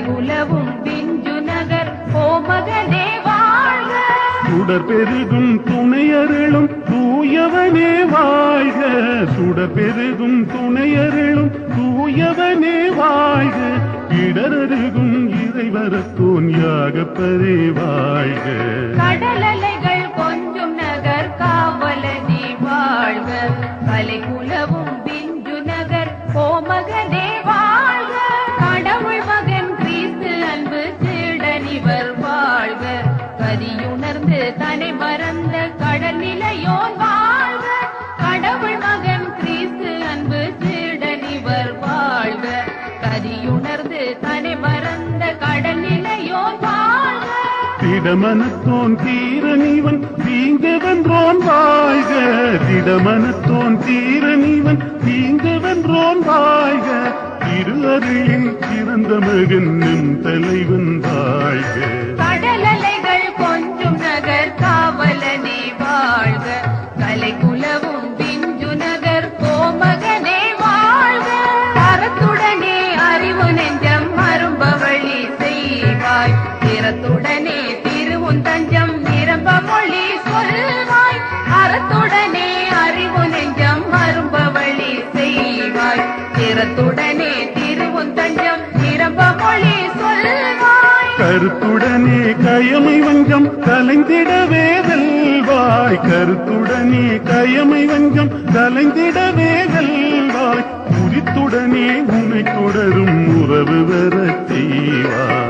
கலிகுலவும் பிஞ்சு நகர் கோமகனே வாழ்க. சுடர் பெருகும் துணையருளும் தூயவனே வாழ்க. சுடர் பெருகும் துணையருளும் தூயவனே வாழ்க. இடரருகும் இறைவரத்தோன் யாகப்பரே வாழ்க. கடலலைகள் கொஞ்சும் நகர் காவலனே வாழ்க. கலிகுலவும் பிஞ்சு நகர் கோமகனே வாழ்க. கடவுள் மகன் கிறிஸ்து அன்பு சீடனிவர் வாழ்க. கதியுணர்ந்து தன்னை மறந்த கடல் நிலையோன் வாழ்க. கடவுள் மகன் கிறிஸ்து அன்பு சீடனிவர் வாழ்க. கதியுணர்ந்து தன்னை மறந்த கடல் நிலையோன் வாழ்க. திடமனத்தோன் தீரனிவன் தீங்கவென்றோன் வாழ்க. திடமனத்தோன் தீரனிவன் தீங்கவென்றோன் வாழ்க. திரு அருளின் சிறந்த மகன் நின் தலைவன் வாழ்க. கடலலைகள் கொஞ்சும் நகர் காவலனே வாழ்க. கலைகுலவும் பிஞ்சு நகர் கோமகனே வாழ்க. தரத்துடனே அறிவு நெஞ்சம் மரும்பவழி செய்வாய். திறத்துடனே திருவுன் தஞ்சம் நிரம்ப மொழி சொல்வாய். அறத்துடனே அறிவு நெஞ்சம் மரும்பவழி செய்வாய். திறத்துடனே திருவுன் தஞ்சம் நிரம்ப மொழி சொல்வாய். கருத்துடனே கயமை வஞ்சம் கலைந்திடவே வெல்வாய். கருத்துடனே கயமை வஞ்சம் கலைந்திடவே வெல்வாய். குறித்துடனே உன்னை தொடரும் உறவு வரச் செய்வாய்.